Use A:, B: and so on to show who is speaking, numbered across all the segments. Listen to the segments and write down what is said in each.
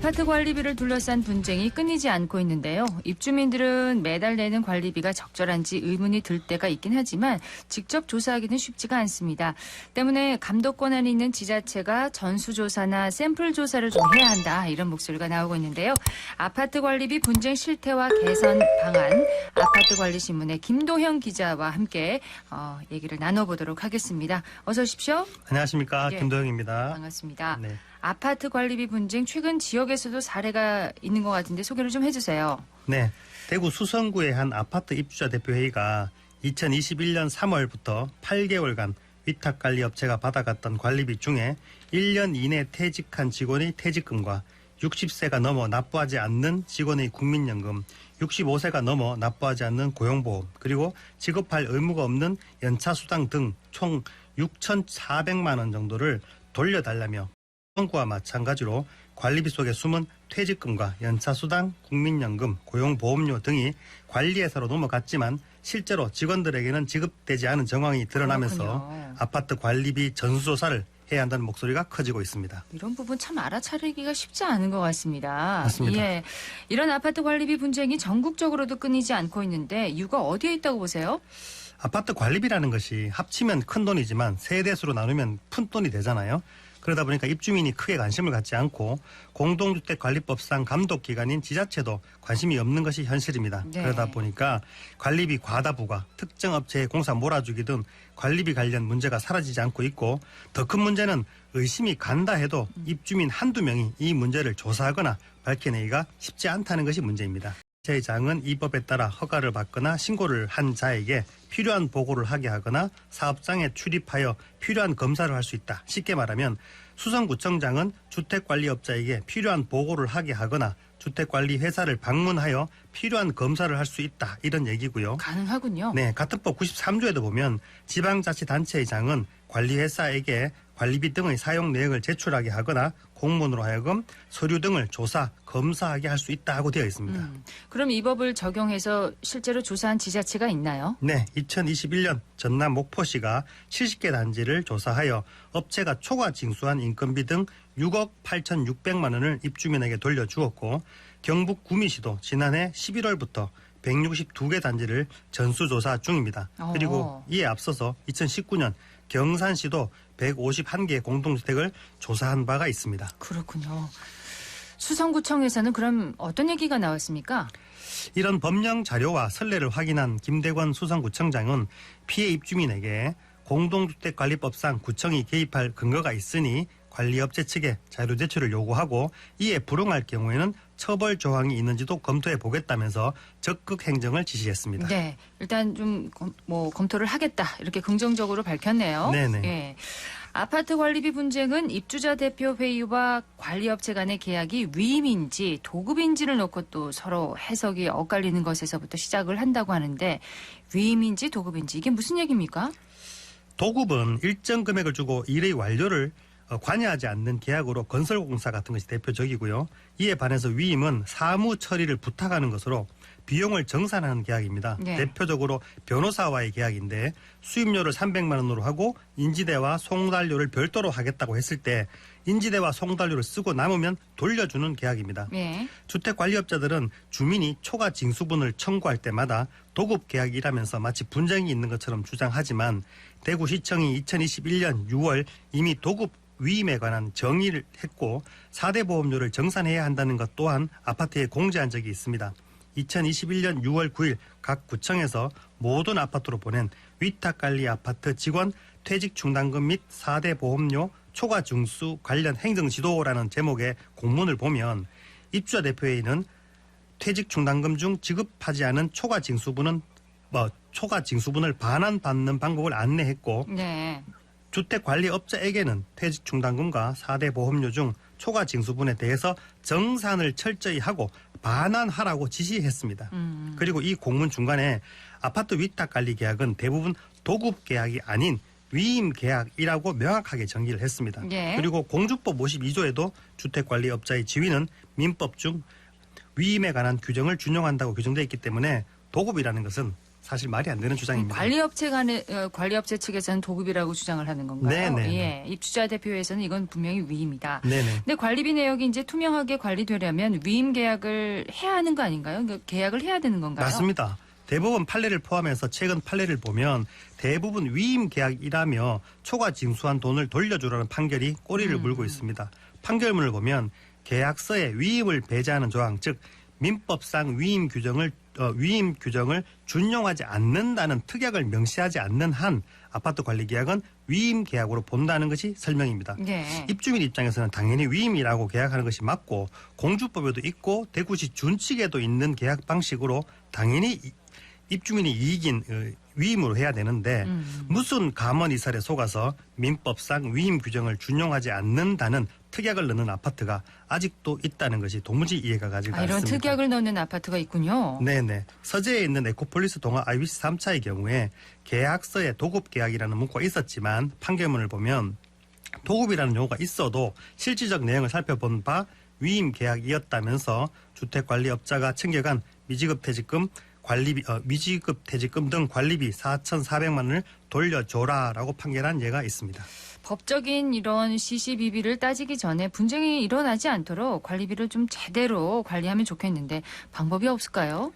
A: 아파트 관리비를 둘러싼 분쟁이 끊이지 않고 있는데요. 입주민들은 매달 내는 관리비가 적절한지 의문이 들 때가 있긴 하지만 직접 조사하기는 쉽지가 않습니다. 때문에 감독 권한이 있는 지자체가 전수조사나 샘플 조사를 좀 해야 한다, 이런 목소리가 나오고 있는데요. 아파트 관리비 분쟁 실태와 개선 방안, 아파트관리신문의 김도형 기자와 함께 얘기를 나눠보도록 하겠습니다. 어서 오십시오.
B: 안녕하십니까.
A: 예,
B: 김도영입니다.
A: 반갑습니다.
B: 네.
A: 아파트 관리비 분쟁, 최근 지역에서도 사례가 있는 것 같은데 소개를 좀 해주세요.
B: 네. 대구 수성구의 한 아파트 입주자 대표회의가 2021년 3월부터 8개월간 위탁관리업체가 받아갔던 관리비 중에 1년 이내 퇴직한 직원의 퇴직금과 60세가 넘어 납부하지 않는 직원의 국민연금, 65세가 넘어 납부하지 않는 고용보험, 그리고 지급할 의무가 없는 연차수당 등 총 6,400만 원 정도를 돌려달라며 수성구와 마찬가지로 관리비 속에 숨은 퇴직금과 연차수당, 국민연금, 고용보험료 등이 관리회사로 넘어갔지만 실제로 직원들에게는 지급되지 않은 정황이 드러나면서
A: 그렇군요.
B: 아파트 관리비 전수조사를 해야 한다는 목소리가 커지고 있습니다.
A: 이런 부분 참 알아차리기가 쉽지 않은 것 같습니다.
B: 맞습니다.
A: 예, 이런 아파트 관리비 분쟁이 전국적으로도 끊이지 않고 있는데 이유가 어디에 있다고 보세요?
B: 아파트 관리비라는 것이 합치면 큰 돈이지만 세대수로 나누면 푼 돈이 되잖아요. 그러다 보니까 입주민이 크게 관심을 갖지 않고 공동주택관리법상 감독기관인 지자체도 관심이 없는 것이 현실입니다.
A: 네.
B: 그러다 보니까 관리비 과다 부과, 특정 업체에 공사 몰아주기 등 관리비 관련 문제가 사라지지 않고 있고, 더 큰 문제는 의심이 간다 해도 입주민 한두 명이 이 문제를 조사하거나 밝혀내기가 쉽지 않다는 것이 문제입니다. 지자체장은 이 법에 따라 허가를 받거나 신고를 한 자에게 필요한 보고를 하게 하거나 사업장에 출입하여 필요한 검사를 할 수 있다. 쉽게 말하면 수성구청장은 주택관리업자에게 필요한 보고를 하게 하거나 주택관리회사를 방문하여 필요한 검사를 할 수 있다. 이런 얘기고요.
A: 가능하군요.
B: 네, 같은 법 93조에도 보면 지방자치단체장은 관리회사에게 관리비 등의 사용 내역을 제출하게 하거나 공무원으로 하여금 서류 등을 조사, 검사하게 할 수 있다 하고 되어 있습니다.
A: 그럼 이 법을 적용해서 실제로 조사한 지자체가 있나요?
B: 네, 2021년 전남 목포시가 70개 단지를 조사하여 업체가 초과 징수한 인건비 등 6억 8,600만 원을 입주민에게 돌려주었고, 경북 구미시도 지난해 11월부터 162개 단지를 전수조사 중입니다. 그리고 이에 앞서서 2019년 경산시도 151개 공동주택을 조사한 바가 있습니다.
A: 그렇군요. 수성구청에서는 그럼 어떤 얘기가 나왔습니까?
B: 이런 법령 자료와 선례를 확인한 김대권 수성구청장은 피해 입주민에게 공동주택관리법상 구청이 개입할 근거가 있으니 관리업체 측에 자료 제출을 요구하고, 이에 불응할 경우에는 처벌 조항이 있는지도 검토해 보겠다면서 적극 행정을 지시했습니다.
A: 네, 일단 좀 검토를 하겠다, 이렇게 긍정적으로 밝혔네요.
B: 네네.
A: 예. 아파트 관리비 분쟁은 입주자 대표 회의와 관리업체 간의 계약이 위임인지 도급인지를 놓고 또 서로 해석이 엇갈리는 것에서부터 시작을 한다고 하는데, 위임인지 도급인지 이게 무슨 얘기입니까?
B: 도급은 일정 금액을 주고 일의 완료를 관여하지 않는 계약으로 건설공사 같은 것이 대표적이고요. 이에 반해서 위임은 사무 처리를 부탁하는 것으로 비용을 정산하는 계약입니다.
A: 네.
B: 대표적으로 변호사와의 계약인데 수임료를 300만 원으로 하고 인지대와 송달료를 별도로 하겠다고 했을 때 인지대와 송달료를 쓰고 남으면 돌려주는 계약입니다.
A: 네.
B: 주택관리업자들은 주민이 초과 징수분을 청구할 때마다 도급 계약이라면서 마치 분쟁이 있는 것처럼 주장하지만, 대구시청이 2021년 6월 이미 도급 위임에 관한 정의를 했고 4대 보험료를 정산해야 한다는 것 또한 아파트에 공지한 적이 있습니다. 2021년 6월 9일 각 구청에서 모든 아파트로 보낸 위탁관리 아파트 직원 퇴직 충당금 및 4대 보험료 초과 징수 관련 행정지도라는 제목의 공문을 보면 입주자 대표회의는 퇴직 충당금 중 지급하지 않은 초과 징수분을 반환받는 방법을 안내했고,
A: 네.
B: 주택관리업자에게는 퇴직 충당금과 4대 보험료 중 초과 징수분에 대해서 정산을 철저히 하고 반환하라고 지시했습니다. 그리고 이 공문 중간에 아파트 위탁관리 계약은 대부분 도급 계약이 아닌 위임 계약이라고 명확하게 정의를 했습니다.
A: 예.
B: 그리고 공주법 52조에도 주택관리업자의 지위는 민법 중 위임에 관한 규정을 준용한다고 규정되어 있기 때문에 도급이라는 것은 사실 말이 안 되는 주장입니다.
A: 관리업체 측에서는 도급이라고 주장을 하는 건가요?
B: 네네.
A: 예, 입주자 대표회에서는 이건 분명히 위임이다.
B: 네네.
A: 근데 관리비 내역이 이제 투명하게 관리되려면 위임 계약을 해야 하는 거 아닌가요? 그러니까 계약을 해야 되는 건가요?
B: 맞습니다. 대법원 판례를 포함해서 최근 판례를 보면 대부분 위임 계약이라며 초과 징수한 돈을 돌려주라는 판결이 꼬리를 물고 있습니다. 판결문을 보면 계약서에 위임을 배제하는 조항, 즉 민법상 위임 규정을 준용하지 않는다는 특약을 명시하지 않는 한 아파트 관리 계약은 위임 계약으로 본다는 것이 설명입니다.
A: 네.
B: 입주민 입장에서는 당연히 위임이라고 계약하는 것이 맞고 공주법에도 있고 대구시 준칙에도 있는 계약 방식으로 당연히 입주민이 이익인 위임으로 해야 되는데 무슨 감원 이설에 속아서 민법상 위임 규정을 준용하지 않는다는 특약을 넣는 아파트가 아직도 있다는 것이 도무지 이해가 가지가
A: 이런
B: 않습니다.
A: 특약을 넣는 아파트가 있군요.
B: 네네. 서재에 있는 에코폴리스 동아 IBC 3차의 경우에 계약서에 도급계약이라는 문구가 있었지만 판결문을 보면 도급이라는 용어가 있어도 실질적 내용을 살펴본 바 위임 계약이었다면서 주택관리업자가 챙겨간 미지급 퇴직금 등 관리비 4,400만 원을 돌려줘라라고 판결한 예가 있습니다.
A: 법적인 이런 시시비비를 따지기 전에 분쟁이 일어나지 않도록 관리비를 좀 제대로 관리하면 좋겠는데 방법이 없을까요?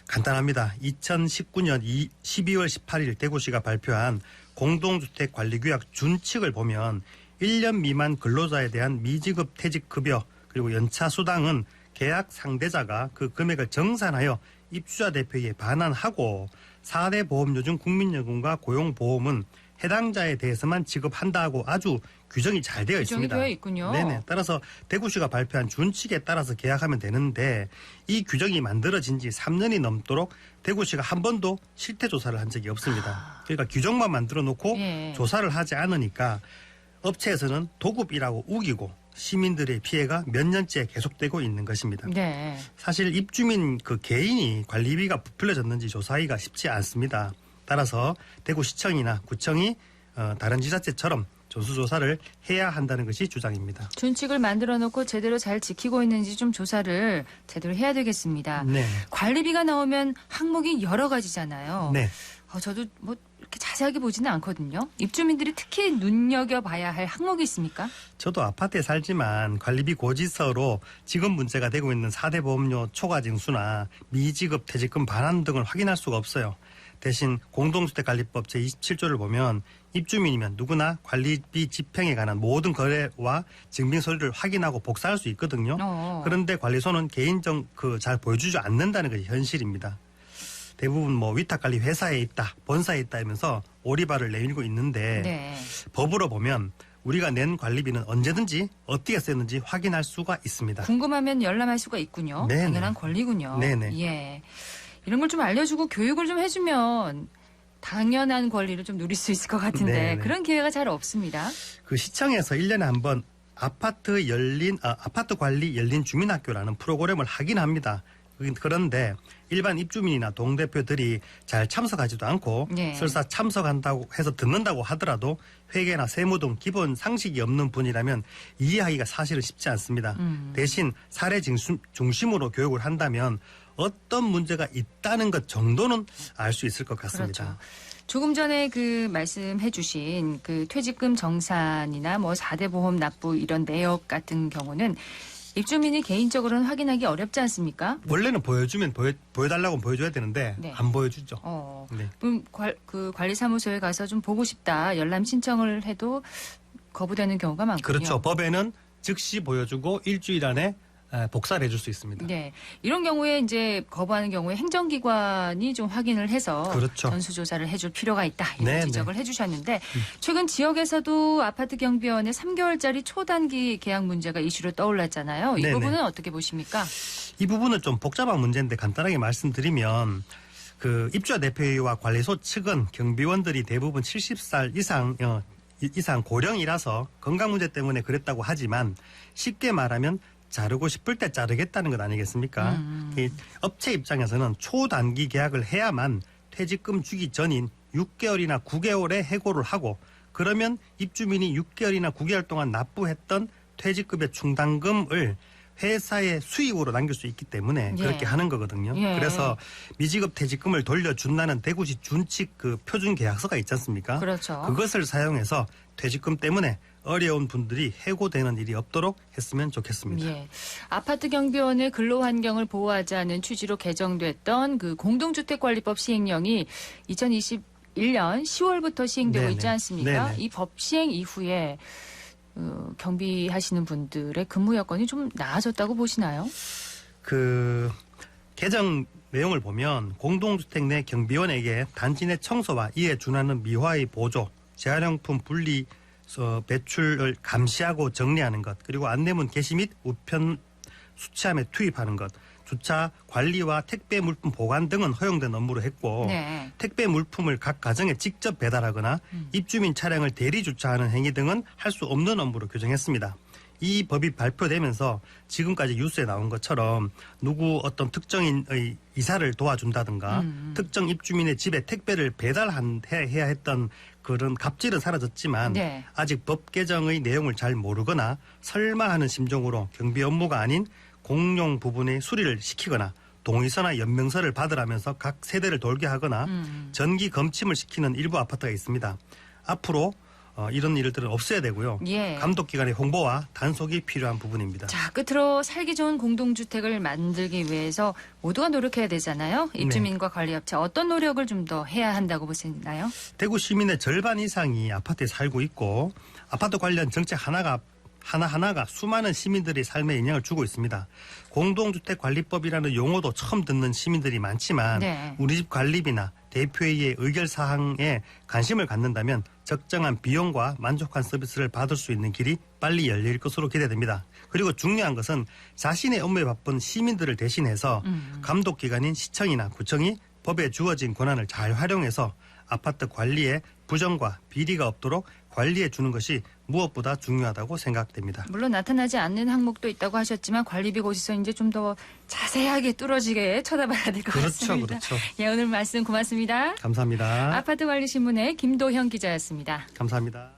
B: 간단합니다. 2019년 12월 18일 대구시가 발표한 공동주택관리규약 준칙을 보면 1년 미만 근로자에 대한 미지급 퇴직급여 그리고 연차수당은 계약 상대자가 그 금액을 정산하여 입주자 대표에게 반환하고 4대 보험료 중 국민연금과 고용보험은 해당자에 대해서만 지급한다고 아주 규정이 잘 되어 있습니다.
A: 규정이 되어 있군요.
B: 네네. 따라서 대구시가 발표한 준칙에 따라서 계약하면 되는데 이 규정이 만들어진 지 3년이 넘도록 대구시가 한 번도 실태 조사를 한 적이 없습니다. 그러니까 규정만 만들어 놓고
A: 예.
B: 조사를 하지 않으니까 업체에서는 도급이라고 우기고 시민들의 피해가 몇 년째 계속되고 있는 것입니다.
A: 네.
B: 사실 입주민 그 개인이 관리비가 부풀려졌는지 조사하기가 쉽지 않습니다. 따라서 대구시청이나 구청이 다른 지자체처럼 전수조사를 해야 한다는 것이 주장입니다.
A: 준칙을 만들어 놓고 제대로 잘 지키고 있는지 좀 조사를 제대로 해야 되겠습니다.
B: 네.
A: 관리비가 나오면 항목이 여러 가지잖아요.
B: 네.
A: 저도 뭐 이렇게 자세하게 보지는 않거든요. 입주민들이 특히 눈여겨봐야 할 항목이 있습니까?
B: 저도 아파트에 살지만 관리비 고지서로 지금 문제가 되고 있는 4대 보험료 초과징수나 미지급 퇴직금 반환 등을 확인할 수가 없어요. 대신 공동주택관리법 제27조를 보면 입주민이면 누구나 관리비 집행에 관한 모든 거래와 증빙 서류를 확인하고 복사할 수 있거든요. 그런데 관리소는 개인정 잘 보여주지 않는다는 것이 현실입니다. 대부분 위탁관리 회사에 있다, 본사에 있다 하면서 오리발을 내밀고 있는데
A: 네.
B: 법으로 보면 우리가 낸 관리비는 언제든지 어떻게 썼는지 확인할 수가 있습니다.
A: 궁금하면 열람할 수가 있군요.
B: 네네.
A: 당연한 권리군요.
B: 네네.
A: 예. 이런 걸 좀 알려주고 교육을 좀 해주면 당연한 권리를 좀 누릴 수 있을 것 같은데
B: 네네.
A: 그런 기회가 잘 없습니다.
B: 그 시청에서 1년에 한 번 아파트 관리 열린 주민학교라는 프로그램을 하긴 합니다. 그런데 일반 입주민이나 동대표들이 잘 참석하지도 않고
A: 네.
B: 설사 참석한다고 해서 듣는다고 하더라도 회계나 세무 등 기본 상식이 없는 분이라면 이해하기가 사실은 쉽지 않습니다. 대신 사례 중심으로 교육을 한다면 어떤 문제가 있다는 것 정도는 알 수 있을 것 같습니다.
A: 그렇죠. 조금 전에 그 말씀해 주신 그 퇴직금 정산이나 4대 보험 납부 이런 내역 같은 경우는 입주민이 개인적으로는 확인하기 어렵지 않습니까?
B: 원래는 보여달라고 보여줘야 되는데
A: 네.
B: 안 보여주죠. 네.
A: 그럼 그 관리사무소에 가서 좀 보고 싶다 열람 신청을 해도 거부되는 경우가 많군요.
B: 그렇죠. 법에는 즉시 보여주고 일주일 안에 복사를 해줄 수 있습니다.
A: 네, 이런 경우에 이제 거부하는 경우에 행정기관이 좀 확인을 해서
B: 그렇죠.
A: 전수조사를 해줄 필요가 있다 이런
B: 네,
A: 지적을 해주셨는데 최근 지역에서도 아파트 경비원의 3개월짜리 초단기 계약 문제가 이슈로 떠올랐잖아요. 이
B: 네네.
A: 부분은 어떻게 보십니까?
B: 이 부분은 좀 복잡한 문제인데 간단하게 말씀드리면 그 입주자 대표와 관리소 측은 경비원들이 대부분 70살 이상 고령이라서 건강 문제 때문에 그랬다고 하지만 쉽게 말하면 자르고 싶을 때 자르겠다는 것 아니겠습니까? 이 업체 입장에서는 초단기 계약을 해야만 퇴직금 주기 전인 6개월이나 9개월에 해고를 하고 그러면 입주민이 6개월이나 9개월 동안 납부했던 퇴직급여 충당금을 회사의 수익으로 남길 수 있기 때문에
A: 예.
B: 그렇게 하는 거거든요.
A: 예.
B: 그래서 미지급 퇴직금을 돌려준다는 대구시 준칙 그 표준 계약서가 있지 않습니까?
A: 그렇죠.
B: 그것을 사용해서 퇴직금 때문에 어려운 분들이 해고되는 일이 없도록 했으면 좋겠습니다.
A: 예. 아파트 경비원의 근로 환경을 보호하자는 취지로 개정됐던 그 공동주택관리법 시행령이 2021년 10월부터 시행되고
B: 네네.
A: 있지 않습니까?
B: 네네.
A: 이 법 시행 이후에 경비하시는 분들의 근무 여건이 좀 나아졌다고 보시나요?
B: 그 개정 내용을 보면 공동주택 내 경비원에게 단지 내 청소와 이에 준하는 미화의 보조, 재활용품 분리 배출을 감시하고 정리하는 것, 그리고 안내문 게시 및 우편 수치함에 투입하는 것, 주차 관리와 택배 물품 보관 등은 허용된 업무로 했고
A: 네.
B: 택배 물품을 각 가정에 직접 배달하거나 입주민 차량을 대리 주차하는 행위 등은 할 수 없는 업무로 규정했습니다. 이 법이 발표되면서 지금까지 뉴스에 나온 것처럼 누구 어떤 특정인의 이사를 도와준다든가 특정 입주민의 집에 택배를 배달해야 했던 그런 갑질은 사라졌지만
A: 네.
B: 아직 법 개정의 내용을 잘 모르거나 설마 하는 심정으로 경비 업무가 아닌 공용 부분의 수리를 시키거나 동의서나 연명서를 받으라면서 각 세대를 돌게 하거나 전기 검침을 시키는 일부 아파트가 있습니다. 앞으로 이런 일들은 없어야 되고요.
A: 예.
B: 감독기관의 홍보와 단속이 필요한 부분입니다.
A: 자, 끝으로 살기 좋은 공동주택을 만들기 위해서 모두가 노력해야 되잖아요. 입주민과 관리업체 어떤 노력을 좀 더 해야 한다고 보시나요?
B: 대구 시민의 절반 이상이 아파트에 살고 있고 아파트 관련 정책 하나하나가 수많은 시민들의 삶에 영향을 주고 있습니다. 공동주택관리법이라는 용어도 처음 듣는 시민들이 많지만
A: 네.
B: 우리 집 관리비나 대표회의의 의결사항에 관심을 갖는다면 적정한 비용과 만족한 서비스를 받을 수 있는 길이 빨리 열릴 것으로 기대됩니다. 그리고 중요한 것은 자신의 업무에 바쁜 시민들을 대신해서 감독기관인 시청이나 구청이 법에 주어진 권한을 잘 활용해서 아파트 관리에 부정과 비리가 없도록 관리해 주는 것이 무엇보다 중요하다고 생각됩니다.
A: 물론 나타나지 않는 항목도 있다고 하셨지만 관리비 고시서 이제 좀 더 자세하게 뚫어지게 쳐다봐야 될 것 같습니다.
B: 그렇죠.
A: 예, 오늘 말씀 고맙습니다.
B: 감사합니다.
A: 아파트관리신문의 김도형 기자였습니다.
B: 감사합니다.